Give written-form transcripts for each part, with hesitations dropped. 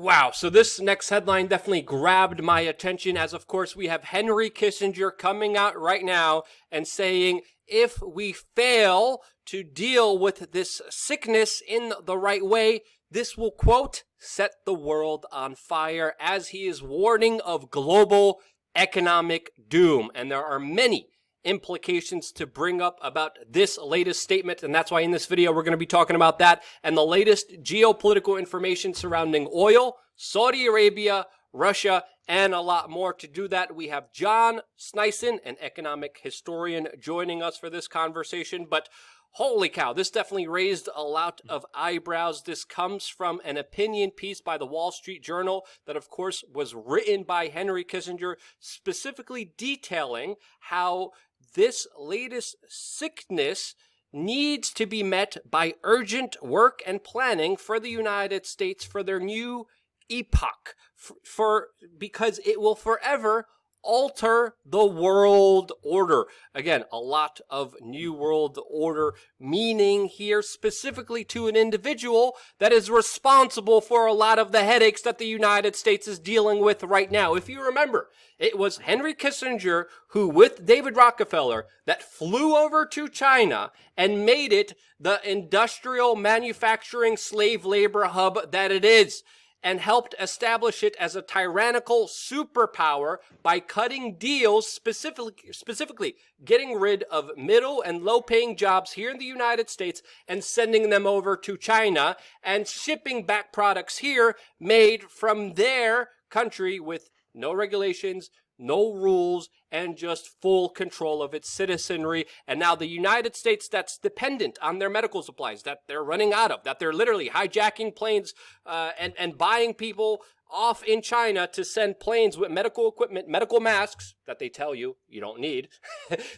Wow. So this next headline definitely grabbed my attention as, of course, we have Henry Kissinger coming out right now and saying, if we fail to deal with this sickness in the right way, this will, quote, set the world on fire, as he is warning of global economic doom. And there are many implications to bring up about this latest statement, and that's why in this video we're going to be talking about that and the latest geopolitical information surrounding oil, Saudi Arabia, Russia, and a lot more. To do that, we have John Sneisen, an economic historian, joining us for this conversation. But holy cow, this definitely raised a lot of eyebrows. This comes from an opinion piece by the Wall Street Journal that, of course, was written by Henry Kissinger, specifically detailing how this latest sickness needs to be met by urgent work and planning for the United States for their new epoch, because it will forever alter the world order. Again, a lot of new world order meaning here specifically to an individual that is responsible for a lot of the headaches that the United States is dealing with right now. If you remember, it was Henry Kissinger who, with David Rockefeller, that flew over to China and made it the industrial manufacturing slave labor hub that it is, and helped establish it as a tyrannical superpower by cutting deals, specifically getting rid of middle and low-paying jobs here in the United States and sending them over to China and shipping back products here made from their country with no regulations, no rules, and just full control of its citizenry. And now the United States, that's dependent on their medical supplies that they're running out of, that they're literally hijacking planes and buying people off in China to send planes with medical equipment, medical masks that they tell you you don't need,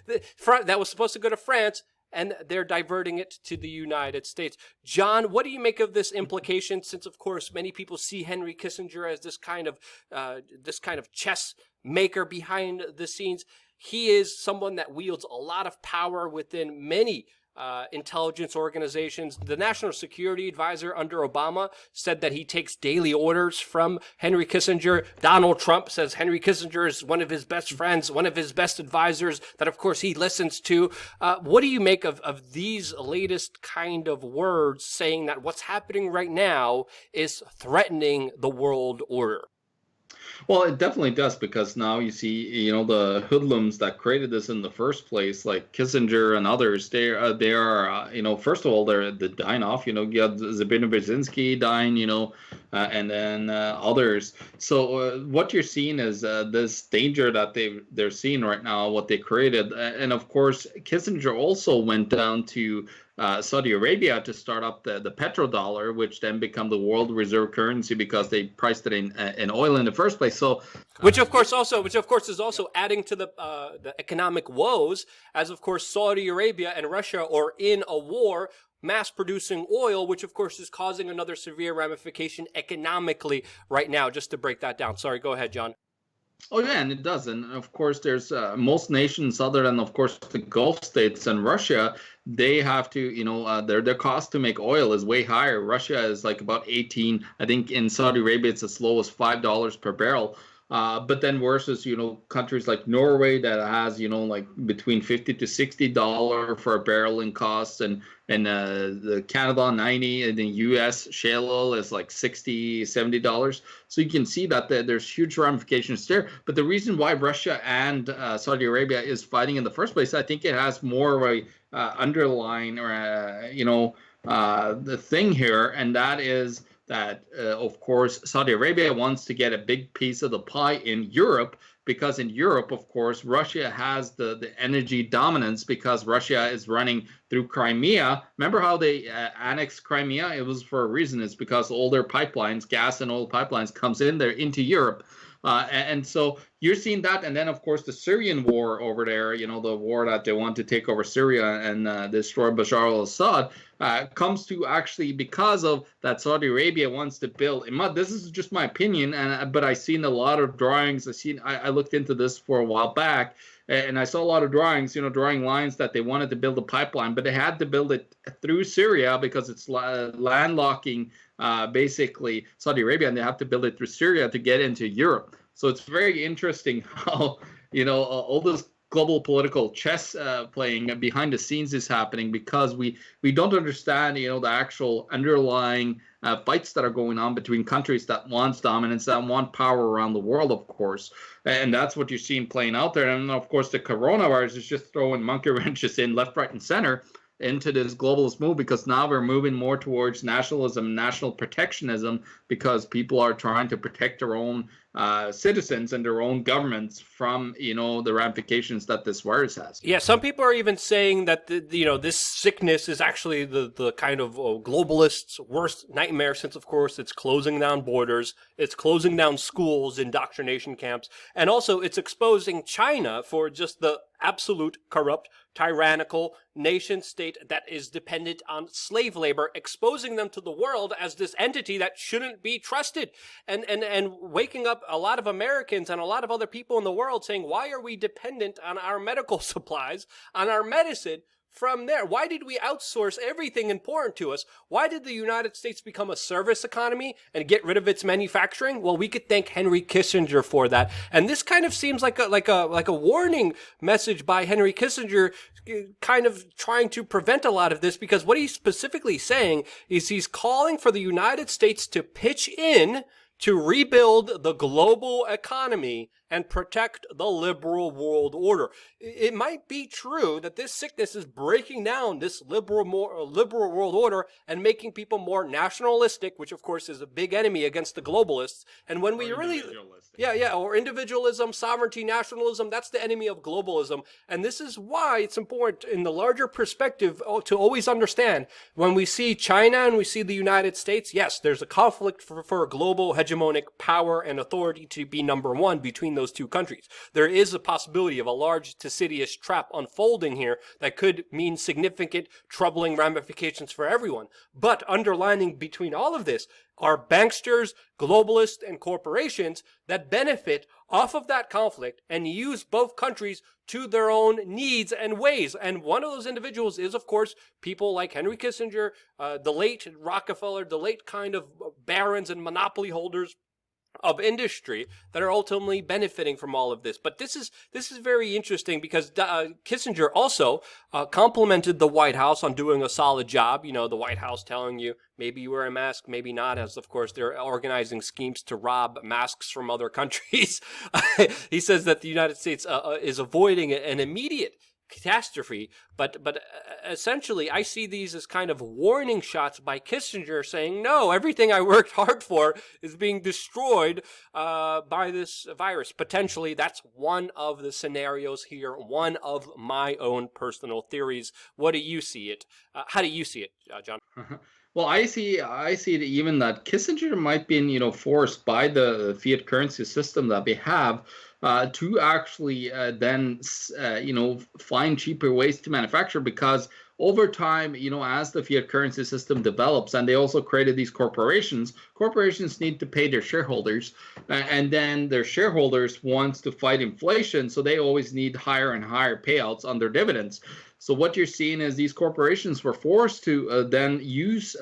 that was supposed to go to France, and they're diverting it to the United States. John, what do you make of this implication, since, of course, many people see Henry Kissinger as this kind of chess maker behind the scenes? He is someone that wields a lot of power within many intelligence organizations. The National Security Advisor under Obama said that he takes daily orders from Henry Kissinger. Donald Trump says Henry Kissinger is one of his best friends, one of his best advisors that, of course, he listens to. What do you make of these latest kind of words saying that what's happening right now is threatening the world order? Well, it definitely does, because now you see, the hoodlums that created this in the first place, like Kissinger and others. They are, first of all, they're dying off. You got Zbigniew Brzezinski dying, and then others. So what you're seeing is this danger that they're seeing right now, what they created, and of course, Kissinger also went down to Saudi Arabia to start up the petrodollar, which then become the world reserve currency because they priced it in oil in the first place. So, which of course is also adding to the economic woes, as of course Saudi Arabia and Russia are in a war, mass producing oil, which of course is causing another severe ramification economically right now. Just to break that down. Sorry, go ahead, John. Oh yeah, and it does. And of course, there's most nations other than, of course, the Gulf states and Russia. They have to, their cost to make oil is way higher. Russia is like about 18. I think in Saudi Arabia, it's as low as $5 per barrel. But then versus, countries like Norway that has, like between $50 to $60 for a barrel in costs, and the Canada 90, and the U.S. shale oil is like $60, $70. So you can see that there's huge ramifications there. But the reason why Russia and Saudi Arabia is fighting in the first place, I think it has more of a underlying the thing here, and that is that, of course, Saudi Arabia wants to get a big piece of the pie in Europe, because in Europe, of course, Russia has the energy dominance, because Russia is running through Crimea. Remember how they annexed Crimea? It was for a reason. It's because all their pipelines, gas and oil pipelines, comes in there into Europe. And so you're seeing that. And then, of course, the Syrian war over there, the war that they want to take over Syria and destroy Bashar al-Assad, comes to actually because of that Saudi Arabia wants to build. This is just my opinion, but I've seen a lot of drawings. I looked into this for a while back, and I saw a lot of drawings, drawing lines that they wanted to build a pipeline, but they had to build it through Syria because it's landlocking basically Saudi Arabia, and they have to build it through Syria to get into Europe. So it's very interesting how, all this global political chess playing behind the scenes is happening, because we don't understand, the actual underlying fights that are going on between countries that want dominance, that want power around the world, of course. And that's what you're seeing playing out there. And of course, the coronavirus is just throwing monkey wrenches in left, right, and center into this globalist move, because now we're moving more towards nationalism, national protectionism, because people are trying to protect their own citizens and their own governments from, the ramifications that this virus has. Yeah, some people are even saying that this sickness is actually the kind of globalists' worst nightmare, since of course it's closing down borders, it's closing down schools, indoctrination camps, and also it's exposing China for just the absolute corrupt, tyrannical nation state that is dependent on slave labor, exposing them to the world as this entity that shouldn't be trusted, and waking up a lot of Americans and a lot of other people in the world saying, why are we dependent on our medical supplies, on our medicine from there? Why did we outsource everything important to us? Why did the United States become a service economy and get rid of its manufacturing? Well, we could thank Henry Kissinger for that. And this kind of seems like a warning message by Henry Kissinger, kind of trying to prevent a lot of this, because what he's specifically saying is he's calling for the United States to pitch in to rebuild the global economy and protect the liberal world order. It might be true that this sickness is breaking down this liberal world order and making people more nationalistic, which of course is a big enemy against the globalists. And when we really, or individualism, sovereignty, nationalism, that's the enemy of globalism. And this is why it's important in the larger perspective to always understand, when we see China and we see the United States, yes, there's a conflict for global hegemonic power and authority to be number one between those two countries. There is a possibility of a large insidious trap unfolding here that could mean significant troubling ramifications for everyone. But underlining between all of this are banksters, globalists, and corporations that benefit off of that conflict and use both countries to their own needs and ways. And one of those individuals is, of course, people like Henry Kissinger, the late Rockefeller, the late kind of barons and monopoly holders of industry that are ultimately benefiting from all of this. But this is very interesting, because Kissinger also complimented the White House on doing a solid job. The White House telling you maybe you wear a mask, maybe not, as of course they're organizing schemes to rob masks from other countries. He says that the United States is avoiding an immediate catastrophe, but essentially I see these as kind of warning shots by Kissinger saying, no, everything I worked hard for is being destroyed by this virus. Potentially, that's one of the scenarios here, one of my own personal theories. What do you see it? How do you see it, John? Well, I see it even that Kissinger might be, forced by the fiat currency system that we have to actually then, find cheaper ways to manufacture, because over time, as the fiat currency system develops, and they also created these corporations need to pay their shareholders, and then their shareholders wants to fight inflation, so they always need higher and higher payouts on their dividends. So what you're seeing is these corporations were forced to then use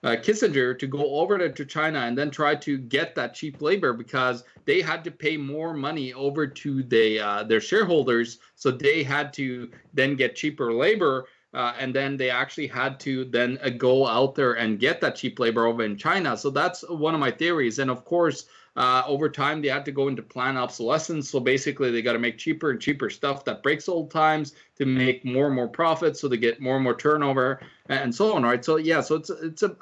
Kissinger to go over to China and then try to get that cheap labor, because they had to pay more money over to their shareholders. So they had to then get cheaper labor. And then they actually had to then go out there and get that cheap labor over in China. So that's one of my theories. And of course, over time, they had to go into planned obsolescence. So basically, they got to make cheaper and cheaper stuff that breaks old times to make more and more profits, so they get more and more turnover and so on, right? So yeah, so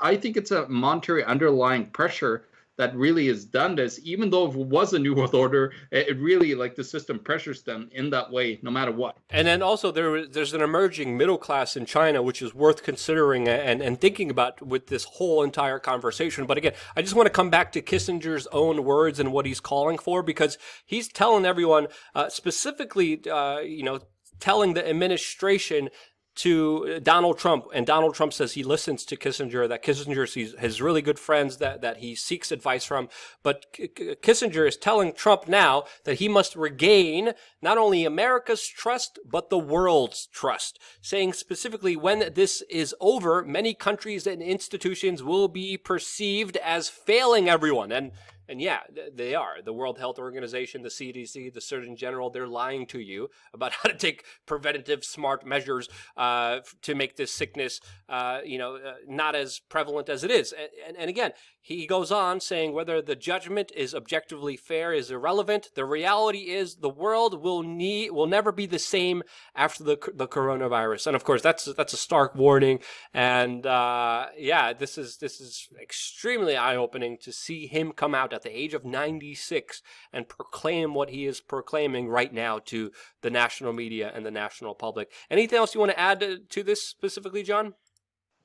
I think it's a monetary underlying pressure that really has done this. Even though if it was a New World Order, it really, like, the system pressures them in that way, no matter what. And then also there's an emerging middle class in China, which is worth considering and thinking about with this whole entire conversation. But again, I just want to come back to Kissinger's own words and what he's calling for, because he's telling everyone, specifically, telling the administration to Donald Trump, and Donald Trump says he listens to Kissinger, that Kissinger sees his really good friends that he seeks advice from. But Kissinger is telling Trump now that he must regain not only America's trust, but the world's trust, saying specifically when this is over, many countries and institutions will be perceived as failing everyone. And yeah, they are. The World Health Organization, the CDC, the Surgeon General, they're lying to you about how to take preventative smart measures to make this sickness, not as prevalent as it is. And again, he goes on saying whether the judgment is objectively fair is irrelevant. The reality is the world will never be the same after the coronavirus. And of course, that's a stark warning. And this is extremely eye-opening to see him come out at the age of 96 and proclaim what he is proclaiming right now to the national media and the national public. Anything else you want to add to this specifically, John?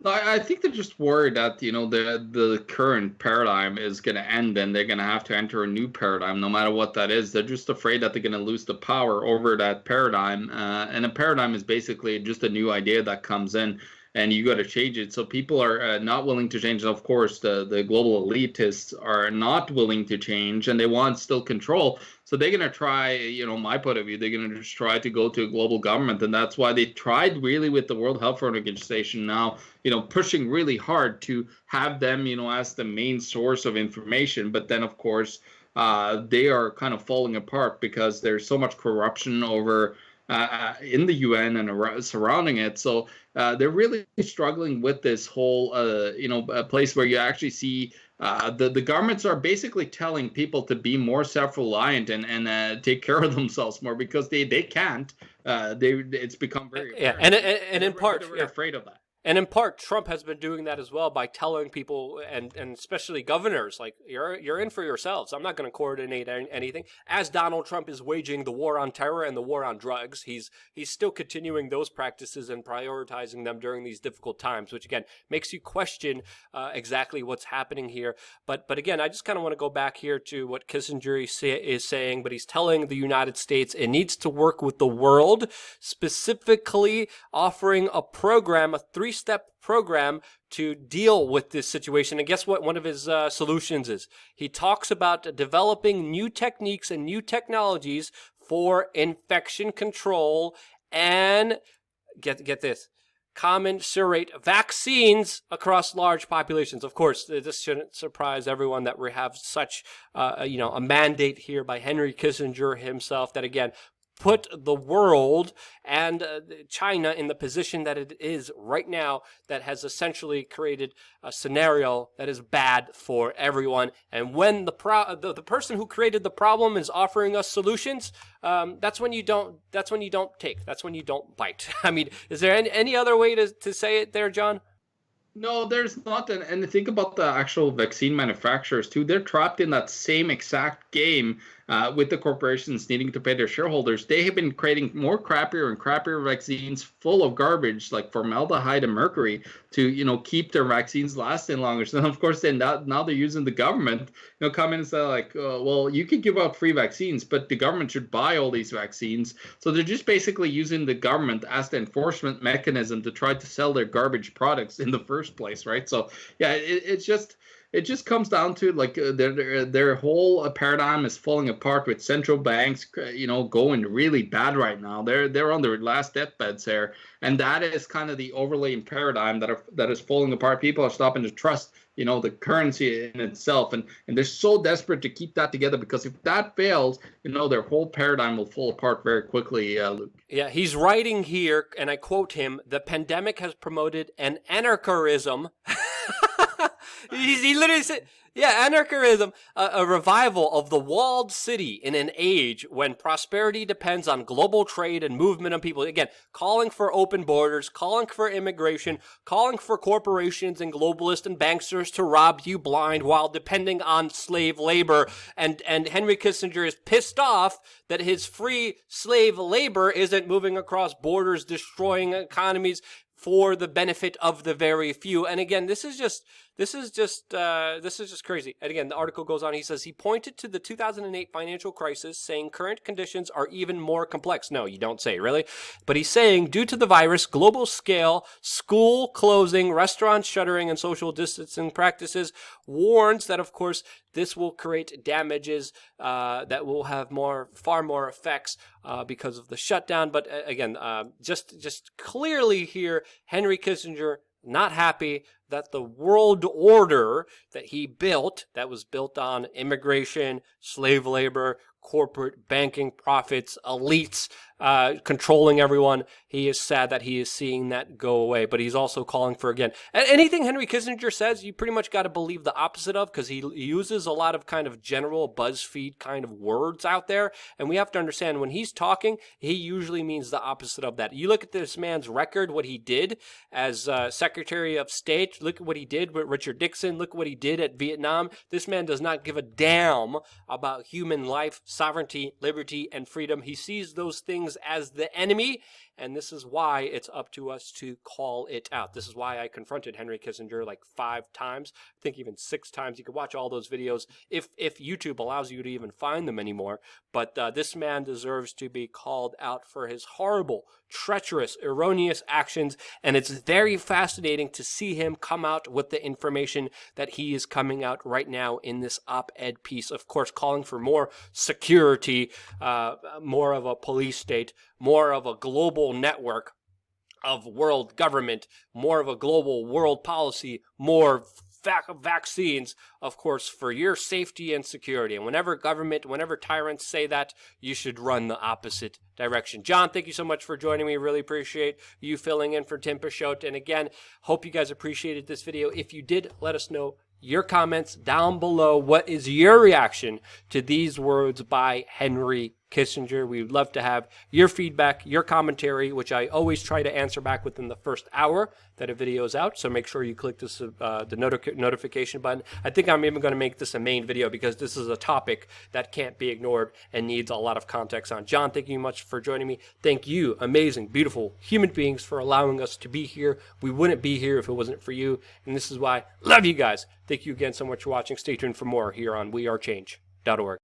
I think they're just worried that the current paradigm is going to end and they're going to have to enter a new paradigm, no matter what that is. They're just afraid that they're going to lose the power over that paradigm. And a paradigm is basically just a new idea that comes in, and you got to change it. So people are not willing to change. And of course, the global elitists are not willing to change, and they want still control. So they're going to try, my point of view, they're going to just try to go to a global government. And that's why they tried really with the World Health Organization now, pushing really hard to have them, as the main source of information. But then, of course, they are kind of falling apart because there's so much corruption over in the UN and surrounding it. So they're really struggling with this whole, place where you actually see the governments are basically telling people to be more self-reliant and take care of themselves more because they can't. It's become very and in part they're afraid of that. And in part, Trump has been doing that as well by telling people, and especially governors, like, you're in for yourselves. I'm not going to coordinate anything. As Donald Trump is waging the war on terror and the war on drugs, he's still continuing those practices and prioritizing them during these difficult times, which, again, makes you question exactly what's happening here. But again, I just kind of want to go back here to what Kissinger is saying, but he's telling the United States it needs to work with the world, specifically offering a program, a three-step program to deal with this situation. And guess what one of his solutions is? He talks about developing new techniques and new technologies for infection control and, get this, commensurate vaccines across large populations. Of course, this shouldn't surprise everyone that we have such a mandate here by Henry Kissinger himself that, again, put the world and China in the position that it is right now, that has essentially created a scenario that is bad for everyone. And when the person who created the problem is offering us solutions, that's when you don't take. That's when you don't bite. I mean, is there any other way to say it there, John? No, there's not. And think about the actual vaccine manufacturers, too. They're trapped in that same exact game with the corporations needing to pay their shareholders. They have been creating more crappier and crappier vaccines full of garbage like formaldehyde and mercury to, keep their vaccines lasting longer. So, of course, then now they're using the government, come in and say, like, well, you can give out free vaccines, but the government should buy all these vaccines. So they're just basically using the government as the enforcement mechanism to try to sell their garbage products in the first place, right? So, yeah, it just comes down to like their whole paradigm is falling apart with central banks, going really bad right now. They're on their last deathbeds here, and that is kind of the overlaying paradigm that is falling apart. People are stopping to trust, the currency in itself, and they're so desperate to keep that together because if that fails, their whole paradigm will fall apart very quickly, Luke. Yeah, he's writing here, and I quote him: "The pandemic has promoted an anarchism." He literally said, yeah, anarchism, a revival of the walled city in an age when prosperity depends on global trade and movement of people. Again, calling for open borders, calling for immigration, calling for corporations and globalists and banksters to rob you blind while depending on slave labor. And Henry Kissinger is pissed off that his free slave labor isn't moving across borders, destroying economies for the benefit of the very few. And again, this is just This is just crazy. And again, the article goes on. He says he pointed to the 2008 financial crisis, saying current conditions are even more complex. No, you don't say, really. But he's saying due to the virus, global scale, school closing, restaurants shuttering, and social distancing practices, warns that, of course, this will create damages that will have far more effects because of the shutdown. But again, just clearly here, Henry Kissinger not happy that the world order that he built, that was built on immigration, slave labor, corporate banking profits, elites controlling everyone. He is sad that he is seeing that go away, but he's also calling for, again, anything Henry Kissinger says, you pretty much got to believe the opposite of, because he uses a lot of kind of general BuzzFeed kind of words out there, and we have to understand when he's talking, he usually means the opposite of that. You look at this man's record, what he did as Secretary of State, look at what he did with Richard Nixon, look at what he did at Vietnam. This man does not give a damn about human life, sovereignty, liberty, and freedom. He sees those things as the enemy, and this is why it's up to us to call it out. This is why I confronted Henry Kissinger like 5 times, I think even 6 times. You can watch all those videos if YouTube allows you to even find them anymore. But this man deserves to be called out for his horrible, treacherous, erroneous actions, and it's very fascinating to see him come out with the information that he is coming out right now in this op-ed piece, of course, calling for more security, more of a police state, more of a global network of world government, more of a global world policy, more vaccines, of course, for your safety and security. And whenever tyrants say that, you should run the opposite direction. John, thank you so much for joining me. Really appreciate you filling in for Tim Picciott. And again, hope you guys appreciated this video. If you did, let us know your comments down below. What is your reaction to these words by Henry Kissinger? We would love to have your feedback, your commentary, which I always try to answer back within the first hour that a video is out. So make sure you click this, the notification button. I think I'm even going to make this a main video because this is a topic that can't be ignored and needs a lot of context on. John, thank you much for joining me. Thank you, amazing, beautiful human beings, for allowing us to be here. We wouldn't be here if it wasn't for you. And this is why I love you guys. Thank you again so much for watching. Stay tuned for more here on wearechange.org.